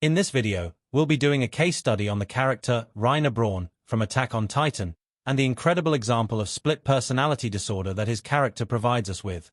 In this video, we'll be doing a case study on the character Reiner Braun from Attack on Titan, and the incredible example of split personality disorder that his character provides us with.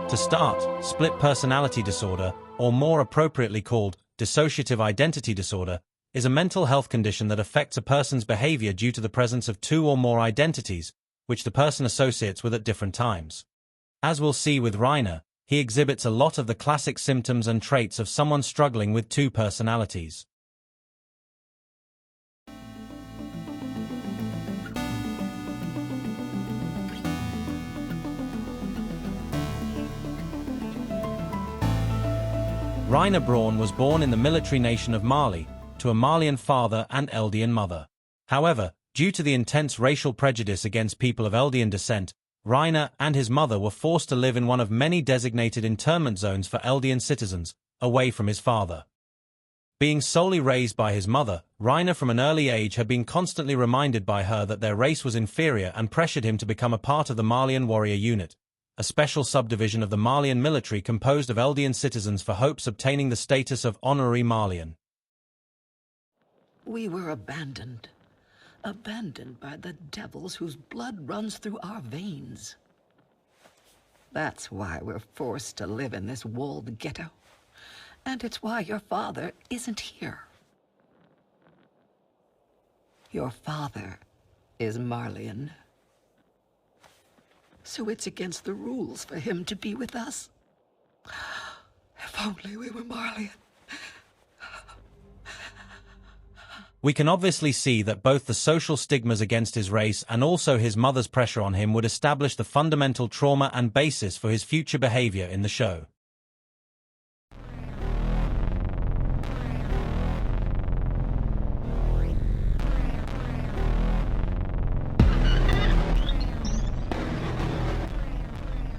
To start, split personality disorder, or more appropriately called dissociative identity disorder, is a mental health condition that affects a person's behavior due to the presence of two or more identities, which the person associates with at different times. As we'll see with Reiner, he exhibits a lot of the classic symptoms and traits of someone struggling with two personalities. Reiner Braun was born in the military nation of Mali, to a Malian father and Eldian mother. However, due to the intense racial prejudice against people of Eldian descent, Reiner and his mother were forced to live in one of many designated internment zones for Eldian citizens, away from his father. Being solely raised by his mother, Reiner from an early age had been constantly reminded by her that their race was inferior and pressured him to become a part of the Malian warrior unit, a special subdivision of the Malian military composed of Eldian citizens for hopes obtaining the status of honorary Malian. We were abandoned by the devils whose blood runs through our veins. That's why we're forced to live in this walled ghetto. And it's why your father isn't here. Your father is Marlian. So it's against the rules for him to be with us. If only we were Marlian. We can obviously see that both the social stigmas against his race and also his mother's pressure on him would establish the fundamental trauma and basis for his future behavior in the show.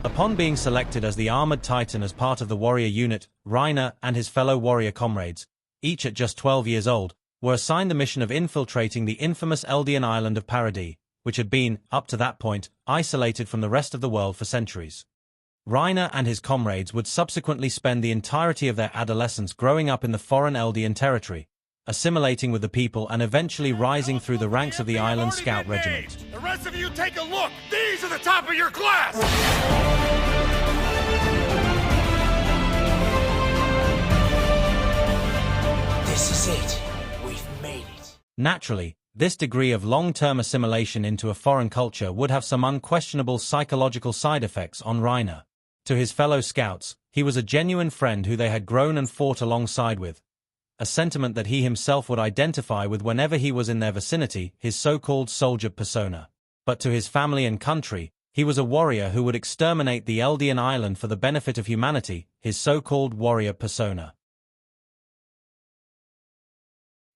Upon being selected as the Armored Titan as part of the warrior unit, Reiner and his fellow warrior comrades, each at just 12 years old, were assigned the mission of infiltrating the infamous Eldian island of Paradis, which had been, up to that point, isolated from the rest of the world for centuries. Reiner and his comrades would subsequently spend the entirety of their adolescence growing up in the foreign Eldian territory, assimilating with the people and eventually rising through the ranks of the island scout regiment. The rest of you take a look! These are the top of your class! This is it. We've made it. Naturally, this degree of long-term assimilation into a foreign culture would have some unquestionable psychological side effects on Reiner. To his fellow scouts, he was a genuine friend who they had grown and fought alongside with, a sentiment that he himself would identify with whenever he was in their vicinity, his so-called soldier persona. But to his family and country, he was a warrior who would exterminate the Eldian island for the benefit of humanity, his so-called warrior persona.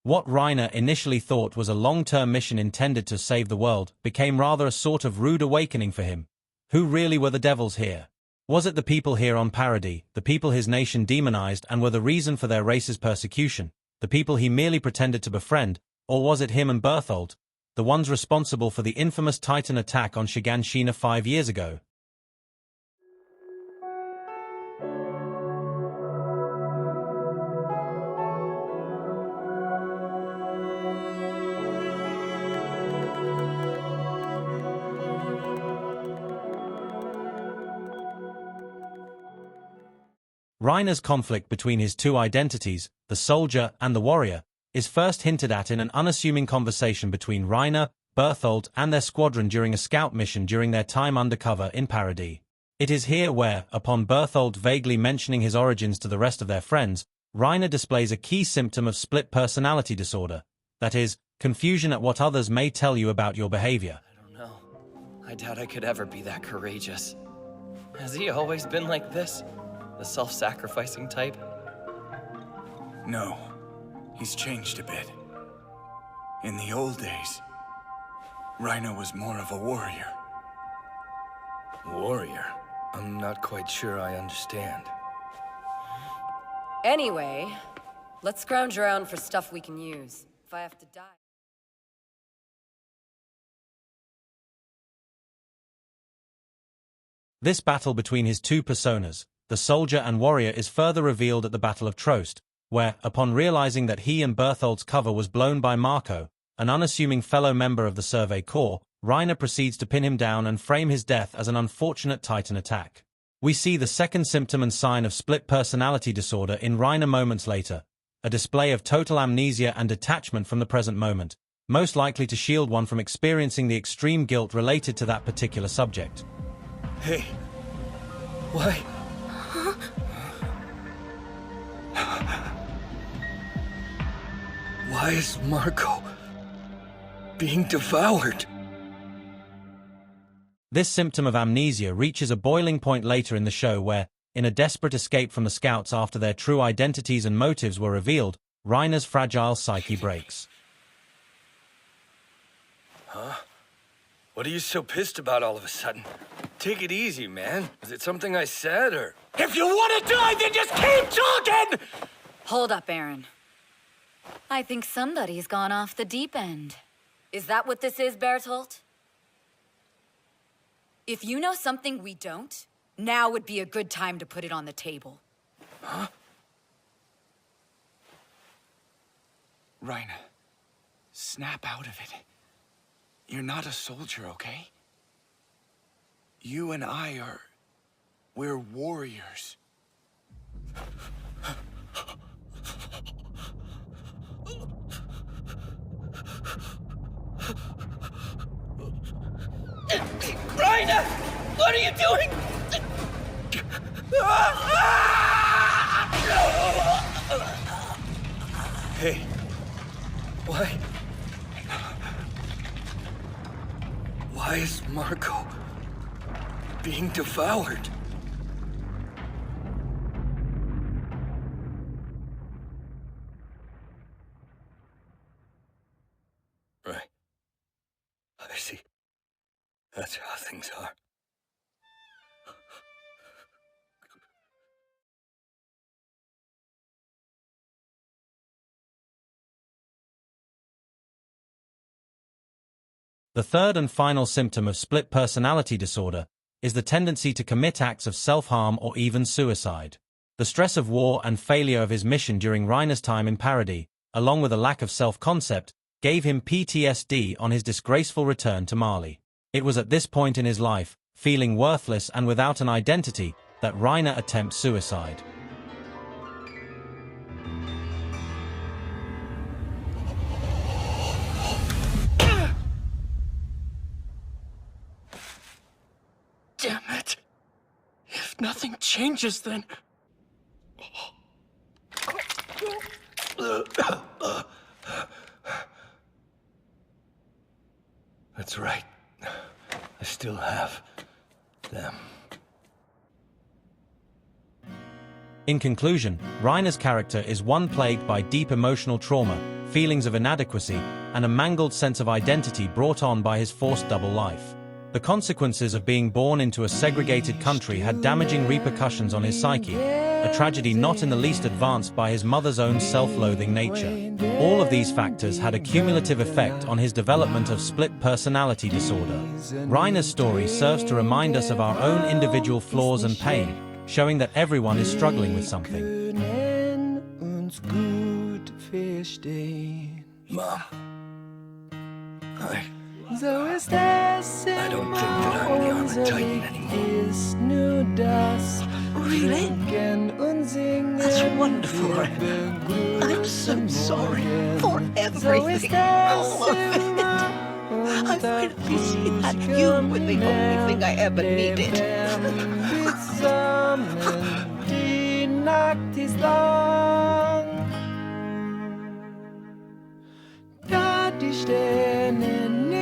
What Reiner initially thought was a long-term mission intended to save the world became rather a sort of rude awakening for him. Who really were the devils here? Was it the people here on Paradis, the people his nation demonized and were the reason for their race's persecution, the people he merely pretended to befriend, or was it him and Berthold, the ones responsible for the infamous Titan attack on Shiganshina 5 years ago? Reiner's conflict between his two identities, the soldier and the warrior, is first hinted at in an unassuming conversation between Reiner, Berthold and their squadron during a scout mission during their time undercover in Paradis. It is here where, upon Berthold vaguely mentioning his origins to the rest of their friends, Reiner displays a key symptom of split personality disorder, that is, confusion at what others may tell you about your behavior. I don't know. I doubt I could ever be that courageous. Has he always been like this? The self-sacrificing type? No, he's changed a bit. In the old days, Reiner was more of a warrior. Warrior? I'm not quite sure I understand. Anyway, let's scrounge around for stuff we can use. If I have to die... This battle between his two personas, the soldier and warrior, is further revealed at the Battle of Trost, where, upon realizing that he and Berthold's cover was blown by Marco, an unassuming fellow member of the Survey Corps, Reiner proceeds to pin him down and frame his death as an unfortunate Titan attack. We see the second symptom and sign of split personality disorder in Reiner moments later, a display of total amnesia and detachment from the present moment, most likely to shield one from experiencing the extreme guilt related to that particular subject. Hey, why? Why is Marco being devoured? This symptom of amnesia reaches a boiling point later in the show where, in a desperate escape from the scouts after their true identities and motives were revealed, Reiner's fragile psyche breaks. Huh? What are you so pissed about all of a sudden? Take it easy, man. Is it something I said, or...? If you want to die, then just keep talking! Hold up, Aaron. I think somebody's gone off the deep end. Is that what this is, Bertolt? If you know something we don't, now would be a good time to put it on the table. Huh? Reiner, snap out of it. You're not a soldier, okay? You and I are... we're warriors. Reiner! What are you doing? Hey, why? Why is Marco being devoured? Right. I see. That's how things are. The third and final symptom of split personality disorder is the tendency to commit acts of self-harm or even suicide. The stress of war and failure of his mission during Reiner's time in Paradis, along with a lack of self-concept, gave him PTSD on his disgraceful return to Mali. It was at this point in his life, feeling worthless and without an identity, that Reiner attempts suicide. Damn it! If nothing changes, then... That's right. I still have them. In conclusion, Reiner's character is one plagued by deep emotional trauma, feelings of inadequacy, and a mangled sense of identity brought on by his forced double life. The consequences of being born into a segregated country had damaging repercussions on his psyche, a tragedy not in the least advanced by his mother's own self-loathing nature. All of these factors had a cumulative effect on his development of split personality disorder. Reiner's story serves to remind us of our own individual flaws and pain, showing that everyone is struggling with something. Mom, I don't think that I'm the armored Titan anymore. Really? That's wonderful. I'm so sorry for everything. All of it. I finally see that you were the only thing I ever needed. Die Sterne